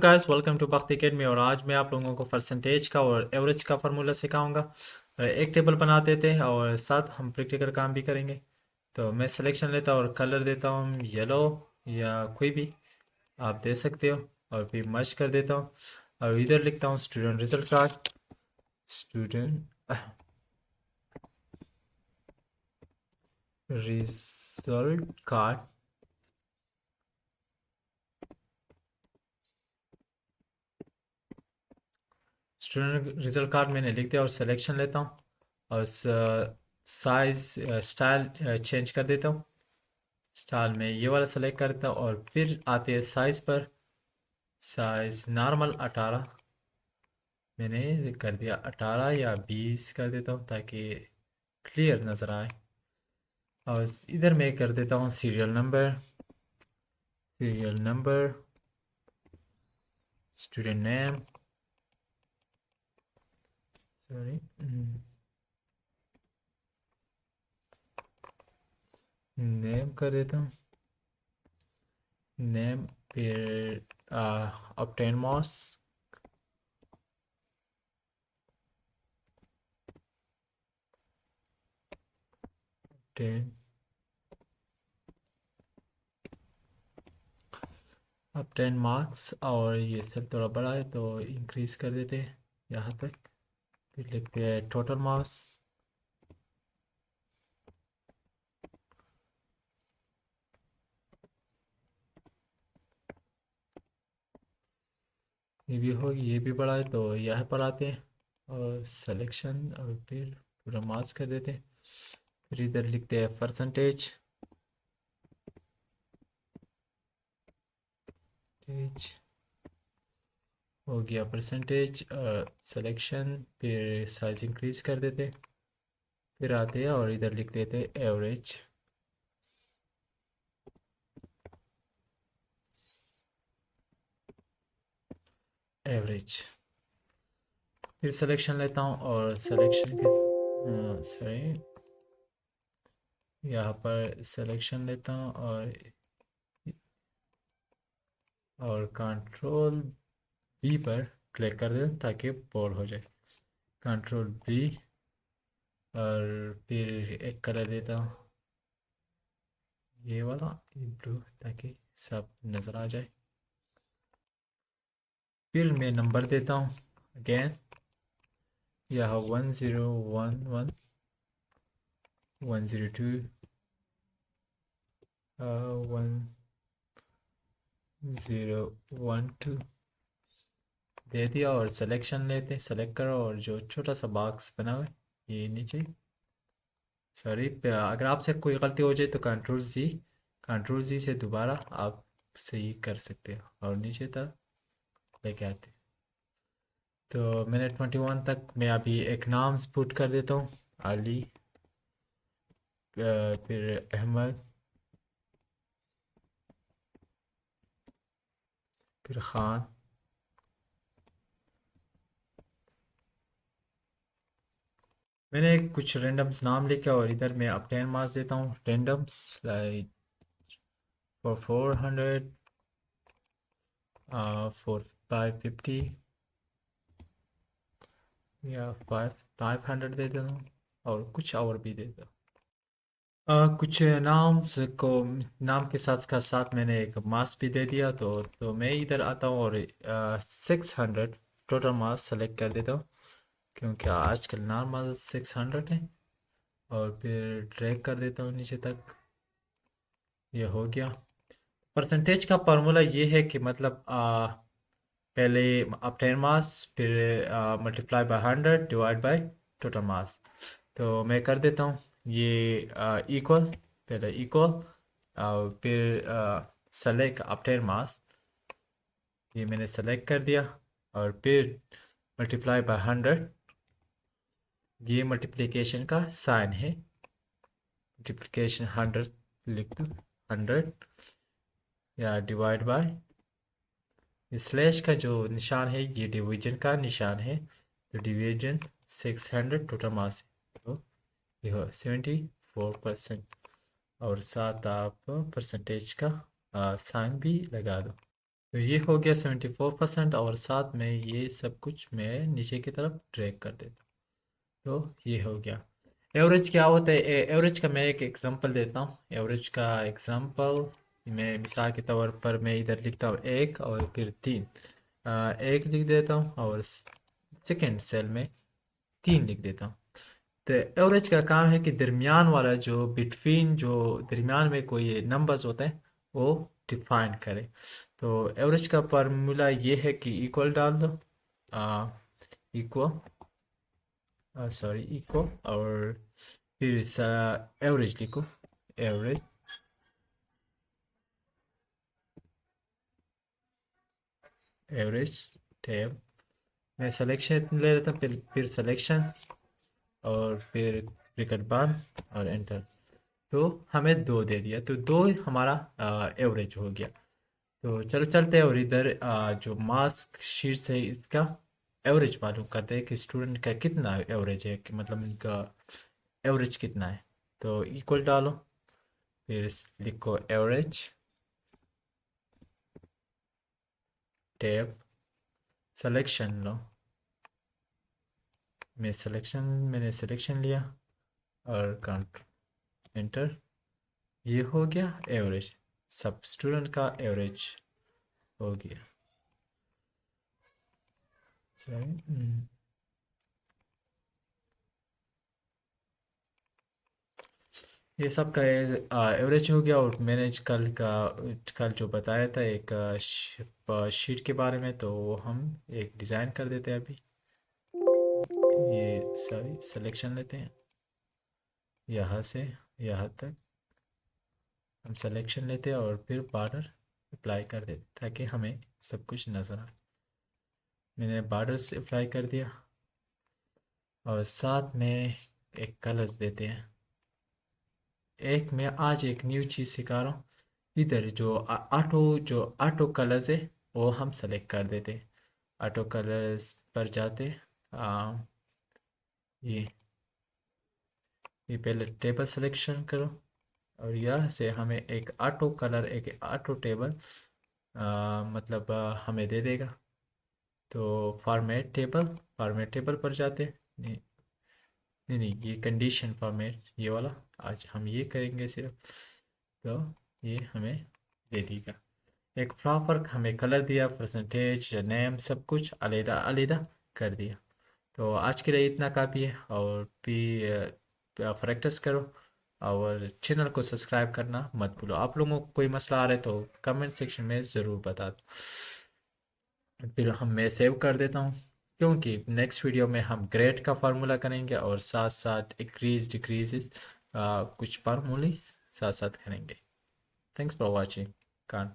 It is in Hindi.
गाइस वेलकम टू भक्ति अकेडमी। और आज मैं आप लोगों को परसेंटेज का और एवरेज का फार्मूला सिखाऊंगा। और एक टेबल बना देते हैं और साथ हम प्रैक्टिकल काम भी करेंगे। तो मैं सिलेक्शन लेता हूँ और कलर देता हूँ येलो या कोई भी आप दे सकते हो। और फिर मर्ज कर देता हूँ और इधर लिखता हूँ student result card. Student result card. Student result card मैंने लिख दिया और सिलेक्शन लेता हूँ और साइज स्टाइल चेंज कर देता हूँ। स्टाइल में ये वाला सेलेक्ट करता हूँ और फिर आते हैं साइज पर। साइज नॉर्मल 18 मैंने कर दिया, 18 या 20 कर देता हूँ ताकि क्लियर नज़र आए। और इधर मैं कर देता हूँ serial number. Serial number, student name, sorry name कर देता हूँ। नेम फिर ऑब्टेन मार्क्स। अब 10 मार्क्स और ये सब थोड़ा बड़ा है तो इंक्रीज कर देते हैं यहाँ तक। फिर लिखते हैं टोटल मार्क्स। ये भी हो, ये भी बड़ा है तो यह पर आते हैं और सिलेक्शन और फिर पूरा मार्क्स कर देते हैं। फिर इधर लिखते हैं परसेंटेज। हो गया परसेंटेज सिलेक्शन, फिर साइज इंक्रीज कर देते। फिर आते हैं और इधर लिख देते एवरेज। एवरेज फिर सिलेक्शन लेता हूँ और सिलेक्शन के सॉरी यहाँ पर सिलेक्शन लेता हूँ और कंट्रोल बी पर क्लिक कर दें ताकि बोल्ड हो जाए। कंट्रोल बी और फिर एक कलर देता हूँ ये वाला, ये ब्लू, ताकि सब नज़र आ जाए। फिर मैं नंबर देता हूँ अगेन, यह 1011, 102, 1012 दे दिया। और सिलेक्शन लेते, सेलेक्ट करो और जो छोटा सा बॉक्स बना हुआ है ये नीचे, सॉरी अगर आपसे कोई गलती हो जाए तो कंट्रोल जी से दोबारा आप सही कर सकते हो और नीचे तक लेके आते। तो मैंने 21 तक मैं अभी एक नाम पुट कर देता हूँ, अली, फिर अहमद, फिर खान। मैंने कुछ रेंडम्स नाम लिखा और इधर मैं अब 10 मार्क्स देता हूँ रेंडम्स, लाइक फॉर 400, फॉर 550 या 500 दे देता हूँ और कुछ और भी दे देता हूँ। कुछ नाम के साथ मैंने एक मास भी दे दिया। तो मैं इधर आता हूँ और 600 टोटल मास सेलेक्ट कर देता हूँ क्योंकि आजकल नॉर्मल 600 है। और फिर ड्रैग कर देता हूँ नीचे तक। ये हो गया। परसेंटेज का फार्मूला ये है कि मतलब पहले आप 10 मास, फिर multiply by 100 divide by total mass. तो मैं कर देता हूँ ये इक्वल, पहले इक्वल और फिर सेलेक्ट आप 10 मास, ये मैंने सेलेक्ट कर दिया। और फिर मल्टीप्लाई बाय 100, ये मल्टीप्लिकेशन का साइन है, मल्टीप्लिकेशन 100 लिख दो, 100 या डिवाइड बाय स्लैश का जो निशान है ये डिवीजन का निशान है। तो डिवीजन 600 टोटल मास है तो ये हो 74%। और साथ आप परसेंटेज का साइन भी लगा दो। तो ये हो गया 74% और साथ में ये सब कुछ मैं नीचे की तरफ ड्रैग कर देता हूँ। तो ये हो गया। एवरेज क्या होता है? एवरेज का मैं एक एग्जांपल देता हूँ। एवरेज का एग्जांपल मैं मिसाल के तौर पर मैं इधर लिखता हूँ एक और फिर तीन। एक लिख देता हूँ और सेकंड सेल में तीन लिख देता हूँ। तो एवरेज का काम है कि दरमियान वाला जो बिटवीन जो दरमियान में कोई नंबर्स होते हैं वो डिफाइन करे। तो एवरेज का फार्मूला ये है कि इक्वल डाल दो, इक्वल, सॉरी इक्वल, और फिर एवरेज लिखो, एवरेज, एवरेज टैब। मैं सिलेक्शन ले लेता हूँ, फिर सिलेक्शन और फिर ब्रैकेट बंद और एंटर। तो हमें दो दे दिया, तो दो हमारा एवरेज हो गया। तो चलो चलते हैं और इधर जो मार्क्स शीट है इसका एवरेज मालूम करते हैं कि स्टूडेंट का कितना एवरेज है, कि मतलब इनका एवरेज कितना है। तो इक्वल डालो, फिर लिखो एवरेज टैब, सिलेक्शन लो। मैंने सिलेक्शन लिया और काउंट, एंटर। ये हो गया एवरेज, सब स्टूडेंट का एवरेज हो गया। सही। ये सब का एवरेज हो गया। और मैंने कल जो बताया था एक शीट के बारे में, तो वो हम एक डिज़ाइन कर देते हैं अभी। ये सॉरी सिलेक्शन लेते हैं, यहाँ से यहाँ तक हम सिलेक्शन लेते हैं और फिर बॉर्डर अप्लाई कर देते ताकि हमें सब कुछ नज़र आए। मैंने बॉर्डर से अप्लाई कर दिया और साथ में एक कलर्स देते हैं। एक मैं आज एक न्यू चीज़ सिखा रहा हूँ। इधर जो ऑटो कलर्स है वो हम सेलेक्ट कर देते हैं। ऑटो कलर्स पर जाते, आ, ये ये पहले टेबल सिलेक्शन करो और यहाँ से हमें एक ऑटो कलर, एक ऑटो टेबल मतलब हमें दे देगा। तो फॉर्मेट टेबल पर जाते, नहीं नहीं नहीं, ये कंडीशन फॉर्मेट ये वाला, आज हम ये करेंगे सिर्फ। तो ये हमें दे देगा। एक प्रॉपर हमें कलर दिया, परसेंटेज, नेम, सब कुछ अलग अलग कर दिया। तो आज के लिए इतना काफ़ी है। और भी प्रैक्टिस करो और चैनल को सब्सक्राइब करना मत भूलो। आप लोगों को कोई मसला आ रहा है तो कमेंट सेक्शन में ज़रूर बता दो, फिर हम मैं सेव कर देता हूँ। क्योंकि नेक्स्ट वीडियो में हम ग्रेड का फार्मूला करेंगे और साथ साथ इंक्रीज डिक्रीज कुछ फार्मूले साथ साथ करेंगे। Thanks for watching. कान